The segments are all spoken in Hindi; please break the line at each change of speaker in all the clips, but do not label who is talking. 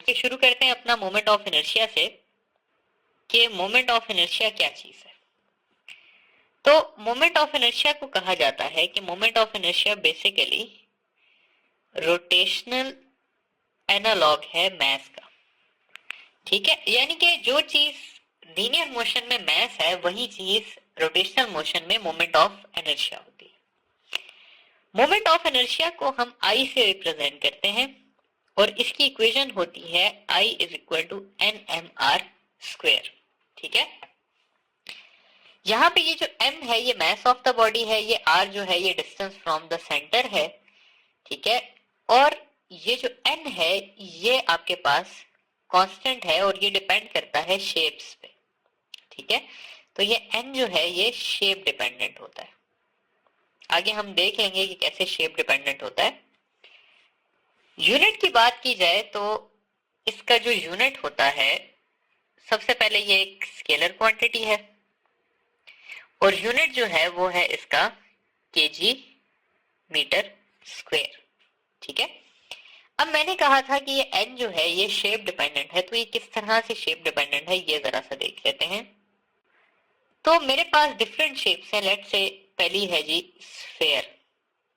कि शुरू करते हैं अपना मोमेंट ऑफ इनर्शिया से कि मोमेंट ऑफ इनर्शिया क्या चीज है। तो मोमेंट ऑफ इनर्शिया को कहा जाता है कि moment of inertia basically rotational analogue है मास का। ठीक है, यानी कि जो चीज लीनियर मोशन में मास है वही चीज रोटेशनल मोशन में मोमेंट ऑफ इनर्शिया होती है। मोमेंट ऑफ इनर्शिया को हम आई से रिप्रेजेंट करते हैं और इसकी इक्वेशन होती है I is equal to N M R square. ठीक है, यहाँ पे ये जो m है ये मास ऑफ द बॉडी है, ये r जो है ये डिस्टेंस फ्रॉम द सेंटर है। ठीक है, और ये जो n है ये आपके पास कांस्टेंट है और ये डिपेंड करता है शेप्स पे। ठीक है, तो ये n जो है ये शेप डिपेंडेंट होता है। आगे हम देख लेंगे कि कैसे शेप डिपेंडेंट होता है। यूनिट की बात की जाए तो इसका जो यूनिट होता है, सबसे पहले ये एक स्केलर क्वांटिटी है और यूनिट जो है वो है इसका केजी मीटर स्क्वायर। ठीक है, अब मैंने कहा था कि ये n जो है ये शेप डिपेंडेंट है, तो ये किस तरह से शेप डिपेंडेंट है ये जरा सा देख लेते हैं। तो मेरे पास डिफरेंट शेप्स हैं। लेट्स से पहली है जी स्फेयर।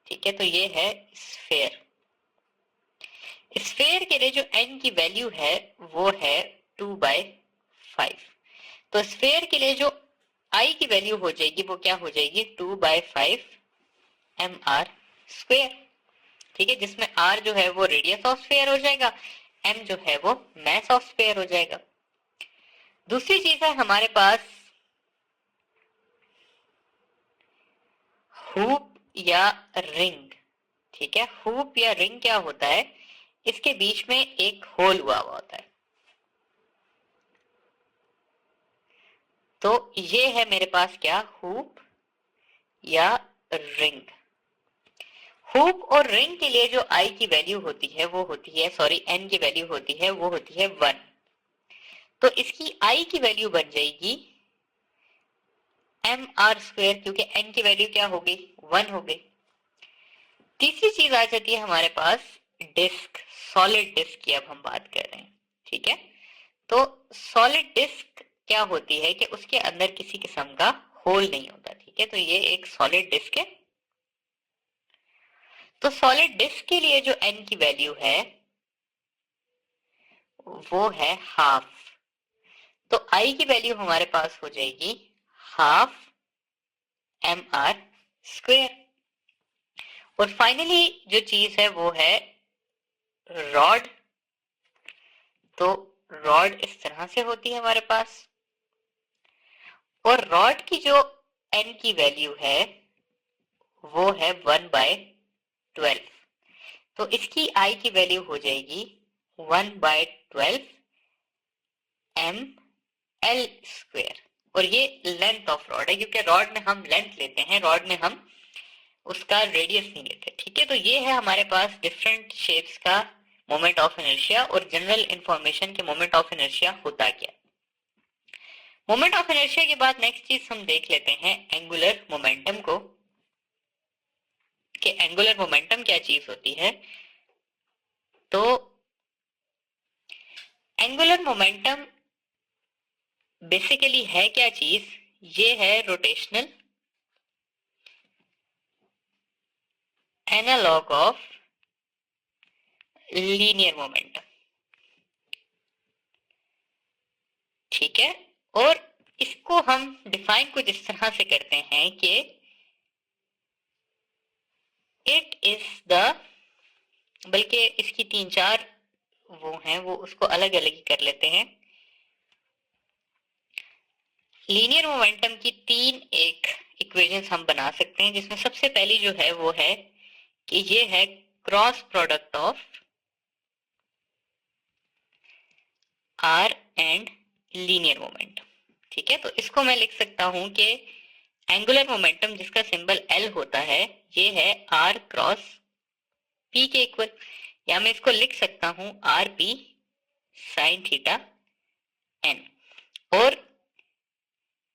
ठीक है, तो ये है स्फेयर। स्फेयर के लिए जो n की वैल्यू है वो है 2/5। तो स्फेयर के लिए जो I की वैल्यू हो जाएगी वो क्या हो जाएगी 2/5 mr स्क्वेयर। ठीक है, जिसमें r जो है वो रेडियस ऑफ स्फेयर हो जाएगा, m जो है वो मास ऑफ स्फेयर हो जाएगा। दूसरी चीज है हमारे पास हुप या रिंग। ठीक है, हुप या रिंग क्या होता है, इसके बीच में एक होल हुआ होता है। तो ये है मेरे पास क्या हुप या रिंग। हुप और रिंग के लिए जो I की वैल्यू होती है वो होती है, सॉरी n की वैल्यू होती है वो होती है 1। तो इसकी I की वैल्यू बन जाएगी mr स्क्वेयर, क्योंकि n की वैल्यू क्या हो गई 1 हो गई। तीसरी चीज आ जाती है हमारे पास डिस्क, सॉलिड डिस्क की अब हम बात कर रहे हैं। ठीक है, तो सॉलिड डिस्क क्या होती है कि उसके अंदर किसी किस्म का होल नहीं होता। ठीक है, तो ये एक सॉलिड डिस्क है। तो सॉलिड डिस्क के लिए जो n की वैल्यू है वो है हाफ। तो I की वैल्यू हमारे पास हो जाएगी हाफ mr स्क्वेयर। और फाइनली जो चीज है वो है रॉड। तो रॉड इस तरह से होती है हमारे पास, और रॉड की जो n की वैल्यू है वो है 1/12। तो इसकी I की वैल्यू हो जाएगी 1/12 ml स्क्वेयर। और ये लेंथ ऑफ रॉड है, क्योंकि रॉड में हम लेंथ लेते हैं, रॉड में हम उसका रेडियस नहीं लेते। ठीक है, तो ये है हमारे पास डिफरेंट शेप्स का मोमेंट ऑफ इनर्शिया और जनरल इंफॉर्मेशन के मोमेंट ऑफ इनर्शिया होता क्या। मोमेंट ऑफ इनर्शिया के बाद नेक्स्ट चीज हम देख लेते हैं एंगुलर मोमेंटम को, कि एंगुलर मोमेंटम क्या चीज होती है। तो एंगुलर मोमेंटम बेसिकली है क्या चीज, ये है rotational analogue of linear momentum. ठीक है, और इसको हम डिफाइन कुछ इस तरह से करते हैं कि इट इज द, बल्कि इसकी 3-4 वो हैं, वो उसको अलग अलग ही कर लेते हैं। लीनियर मोमेंटम की 3 एक इक्वेशंस हम बना सकते हैं, जिसमें सबसे पहली जो है वो है कि ये है cross product of R and linear momentum. ठीक है, तो इसको मैं लिख सकता हूं कि एंगुलर मोमेंटम जिसका सिंबल L होता है ये है R क्रॉस P के इक्वल, या मैं इसको लिख सकता हूं RP साइन थीटा n, और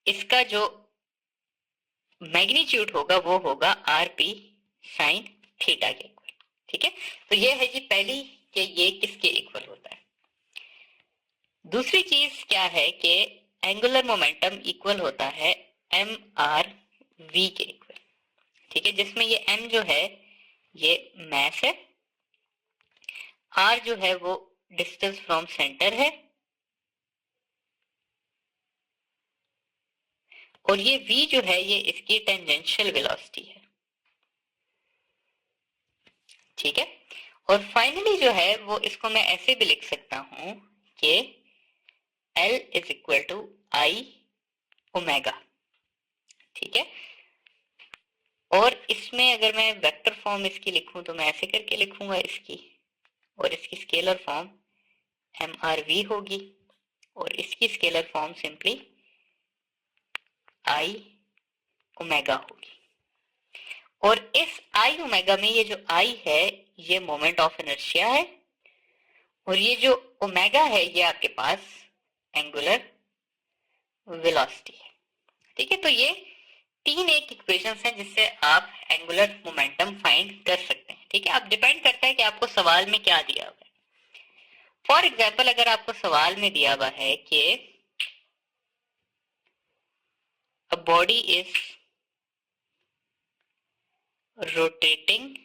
इसका जो मैग्नीट्यूड होगा वो होगा RP साइन थीटा के इक्वल। ठीक है, तो ये है जी पहली कि ये किसके इक्वल होता है। दूसरी चीज क्या है कि एंगुलर मोमेंटम इक्वल होता है एम आर वी के इक्वल, ठीक है, जिसमें ये एम जो है ये मास है, आर जो है वो डिस्टेंस फ्रॉम सेंटर है, और ये v जो है ये इसकी टेंजेंशियल वेलोसिटी है, ठीक है। और फाइनली जो है वो इसको मैं ऐसे भी लिख सकता हूं कि L is equal to I omega, ठीक है। और इसमें अगर मैं वेक्टर फॉर्म इसकी लिखूं तो मैं ऐसे करके लिखूंगा इसकी, और इसकी scalar form M R V होगी, और इसकी scalar form simply I omega होगी। और इस आई ओमेगा में ये जो आई है ये मोमेंट ऑफ इनर्शिया है, और ये जो ओमेगा है ये आपके पास एंगुलर वेलोसिटी है, ठीक है। तो ये तीन एक इक्वेशंस हैं जिससे आप एंगुलर मोमेंटम फाइंड कर सकते हैं, ठीक है। अब डिपेंड करता है कि आपको सवाल में क्या दिया हुआ है। फॉर एग्जाम्पल अगर आपको सवाल में दिया हुआ है कि a body is rotating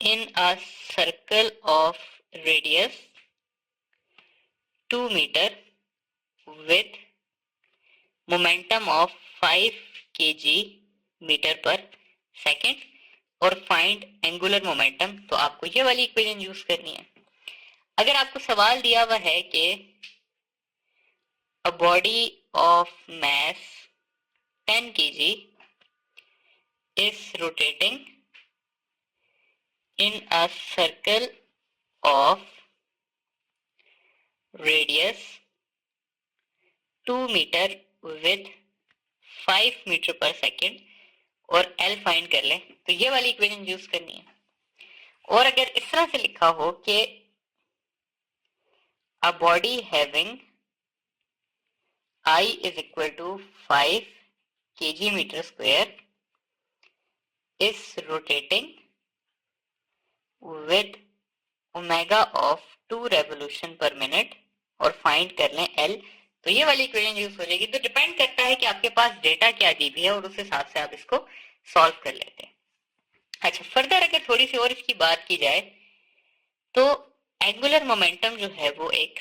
in a circle of radius 2 meter with momentum of 5 kg meter per second और find angular momentum, तो आपको ये वाली इक्वेशन यूज करनी है। अगर आपको सवाल दिया हुआ है कि a body of mass 10 kg is rotating in a circle of radius 2 meter with 5 metre पर सेकेंड और L फाइंड कर लें, तो ये वाली इक्वेशन यूज करनी है। और अगर इस तरह से लिखा हो कि a body having I is equal to 5 kg meter square is rotating with omega of 2 revolution per minute और फाइंड कर लें L, तो ये वाली इक्वेशन यूज हो जाएगी। तो डिपेंड करता है कि आपके पास डेटा क्या दी हुई है और उस हिसाब से आप इसको सॉल्व कर लेते हैं। अच्छा, फर्दर अगर थोड़ी सी और इसकी बात की जाए तो एंगुलर मोमेंटम जो है वो एक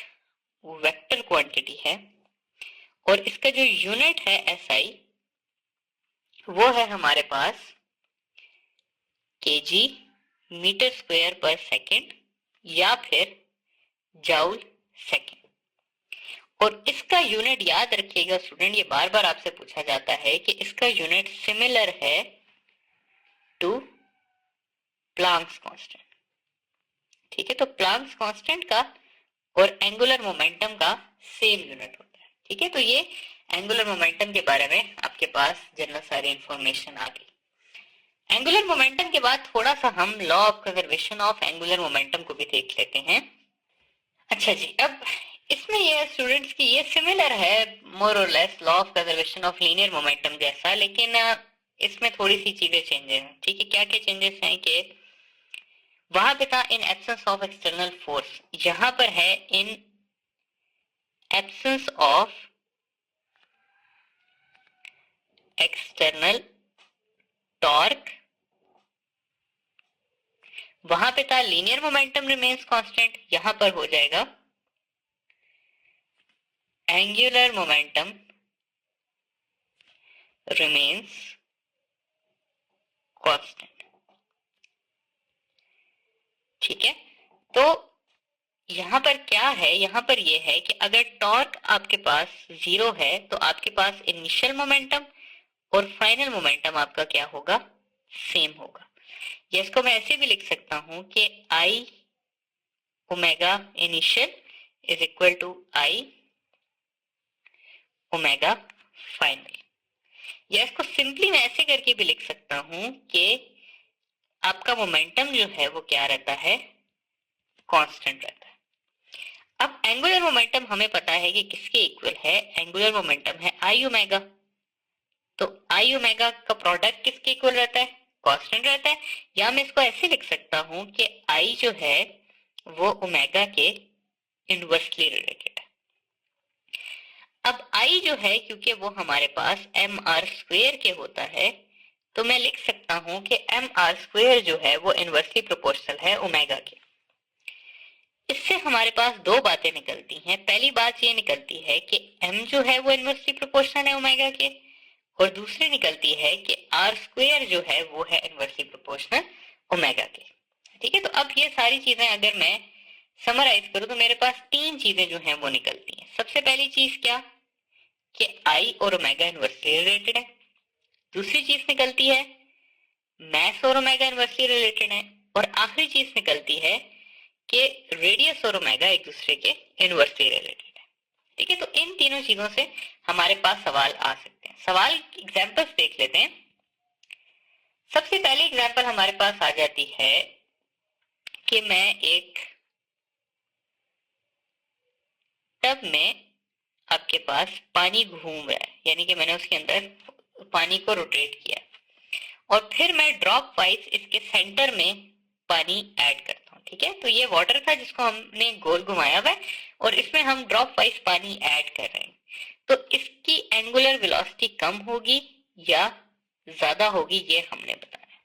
वेक्टर क्वांटिटी है, और इसका जो यूनिट है SI वो है हमारे पास kg मीटर स्क्वायर पर सेकेंड या फिर जाउल सेकेंड। और इसका यूनिट याद रखिएगा स्टूडेंट, ये बार बार आपसे पूछा जाता है कि इसका यूनिट सिमिलर है टू प्लांक्स कांस्टेंट, ठीक है। तो प्लांक्स कांस्टेंट का और एंगुलर मोमेंटम का सेम यूनिट होता है, ठीक है। तो ये एंगुलर मोमेंटम के बारे में आपके पास जनरल सारी इंफॉर्मेशन आ गई। एंगुलर मोमेंटम के बाद थोड़ा सा हम law of conservation of angular momentum को भी देख लेते हैं। अच्छा जी, अब इसमें ये स्टूडेंट्स की ये सिमिलर है मोर और less law of conservation of linear momentum जैसा, लेकिन इसमें थोड़ी सी चीजें चेंजेस हैं, ठीक है। क्या क्या चेंजेस हैं कि वहां पे था in absence of external force, यहां पर है in absence of external torque. वहां पे था लीनियर मोमेंटम रिमेन्स कांस्टेंट, यहां पर हो जाएगा एंगुलर मोमेंटम रिमेन्स कांस्टेंट, ठीक है। तो यहां पर क्या है, यहां पर ये है कि अगर टॉर्क आपके पास 0 है तो आपके पास इनिशियल मोमेंटम और फाइनल मोमेंटम आपका क्या होगा, सेम होगा। या इसको मैं ऐसे भी लिख सकता हूं कि I omega initial is equal to I omega final. या इसको सिंपली मैं ऐसे करके भी लिख सकता हूं कि आपका मोमेंटम जो है वो क्या रहता है, कांस्टेंट रहता है। अब एंगुलर मोमेंटम हमें पता है कि किसके इक्वल है, एंगुलर मोमेंटम है आई ओमेगा। तो आई ओमेगा का प्रोडक्ट किसके इक्वल रहता है, कांस्टेंट रहता है, या मैं इसको ऐसे लिख सकता हूं कि आई जो है वो ओमेगा के इनवर्सली रिलेटेड है। अब आई जो है क्योंकि वो हमारे पास एम आर स्क्वेयर के होता है, तो मैं लिख सकता हूं कि एम आर स्क्वेयर जो है वो इनवर्सली प्रोपोर्शनल है ओमेगा के। इससे हमारे पास दो बातें निकलती हैं। पहली बात ये निकलती है कि m जो है वो इनवर्सली प्रोपोर्शनल है ओमेगा के, और दूसरी निकलती है कि आर स्क्वेयर जो है वो है इनवर्सली प्रोपोर्शनल ओमेगा के। ठीक है, तो अब ये सारी चीजें अगर मैं समराइज करूं तो मेरे पास तीन चीजें जो हैं वो निकलती हैं। सबसे पहली चीज क्या कि आई और ओमेगा इनवर्सली रिलेटेड है। दूसरी चीज निकलती है मैस और ओमेगा इनवर्सली रिलेटेड है, और आखिरी चीज निकलती है कि रेडियस और ओमेगा एक दूसरे के इनवर्सली रिलेटेड है। ठीक है, तो इन तीनों चीजों से हमारे पास सवाल आ सकते हैं। सवाल एग्जांपल्स देख लेते हैं। सबसे पहली एग्जांपल हमारे पास आ जाती है कि मैं एक टब में आपके पास पानी घूम रहा है, यानी कि मैंने उसके अंदर पानी को रोटेट किया और फिर मैं ड्रॉप वाइज इसके सेंटर में पानी ऐड करता हूं। ठीक है, तो ये वाटर था जिसको हमने गोल घुमाया हुआ है और इसमें हम ड्रॉप वाइज पानी ऐड कर रहे हैं। तो इसकी एंगुलर वेलोसिटी कम होगी या ज्यादा होगी, ये हमने बताना है।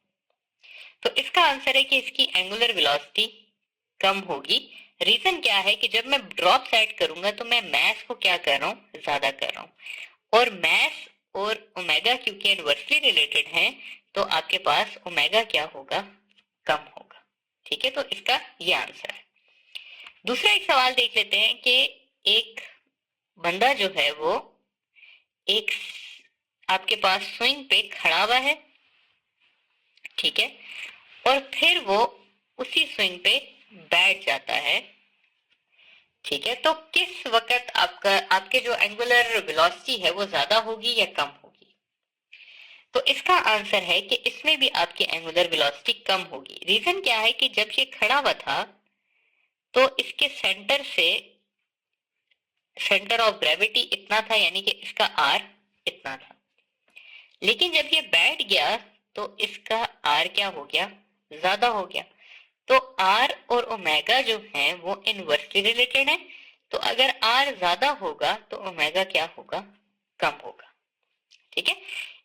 तो इसका आंसर है कि इसकी एंगुलर वेलोसिटी कम होगी। रीजन क्या है कि जब मैं ड्रॉप्स ऐड करूंगा तो मैं मैस को क्या कर रहा हूं, ज्यादा कर रहा हूं, और मैस और ओमेगा क्योंकि इनवर्सली रिलेटेड हैं तो आपके पास ओमेगा क्या होगा, कम होगा। ठीक है, तो इसका ये आंसर है। दूसरा एक सवाल देख लेते हैं कि एक बंदा जो है वो एक आपके पास स्विंग पे खड़ा हुआ है, ठीक है, और फिर वो उसी स्विंग पे बैठ जाता है। ठीक है, तो किस वक्त आपके जो एंगुलर वेलोसिटी है वो ज्यादा होगी या कम होगी? तो इसका आंसर है कि इसमें भी आपकी एंगुलर वेलोसिटी कम होगी। रीजन क्या है कि जब ये खड़ा हुआ था तो इसके सेंटर से सेंटर ऑफ ग्रेविटी इतना था, यानी कि इसका आर इतना था, लेकिन जब ये बैठ गया तो इसका आर क्या हो गया, ज्यादा हो गया। तो आर और ओमेगा जो है वो इनवर्सली रिलेटेड है, तो अगर आर ज्यादा होगा तो ओमेगा क्या होगा, कम होगा। ठीक है,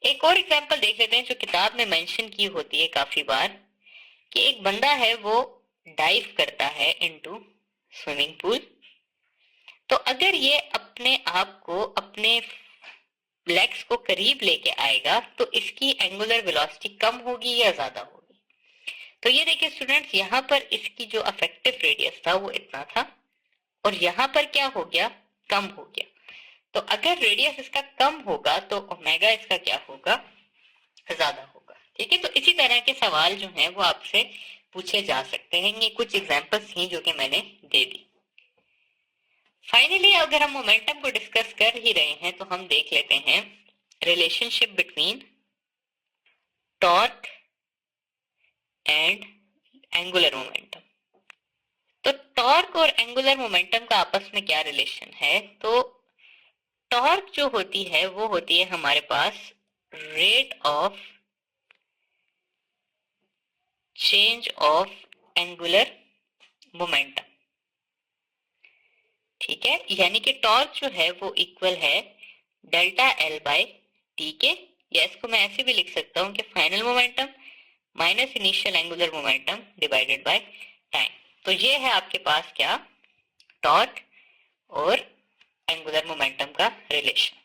एक और एग्जांपल देख लेते हैं जो किताब में मेंशन की होती है काफी बार, कि एक बंदा है वो डाइव करता है इनटू स्विमिंग पूल। तो अगर ये अपने आप को अपने लेग्स को करीब लेके आएगा तो इसकी एंगुलर वेलोसिटी कम होगी या ज्यादा होगी? तो ये देखिए स्टूडेंट्स, यहाँ पर इसकी जो अफेक्टिव रेडियस था वो इतना था और यहाँ पर क्या हो गया, कम हो गया। तो अगर रेडियस इसका कम होगा तो ओमेगा इसका क्या होगा, ज्यादा होगा। ठीक है, तो इसी तरह के सवाल जो हैं वो आपसे पूछे जा सकते हैं। ये कुछ एग्जांपल्स थी जो कि मैंने दे दी। फाइनली अगर हम मोमेंटम को डिस्कस कर ही रहे हैं तो हम देख लेते हैं relationship between torque and angular momentum. तो टॉर्क और एंगुलर मोमेंटम का आपस में क्या रिलेशन है? तो टॉर्क जो होती है वो होती है हमारे पास rate of change of angular momentum. ठीक है, यानी कि टॉर्क जो है वो इक्वल है डेल्टा एल बाय टी के, या इसको मैं ऐसे भी लिख सकता हूं कि final momentum minus initial angular momentum divided by time. तो ये है आपके पास क्या, टॉर्क और एंगुलर मोमेंटम का रिलेशन।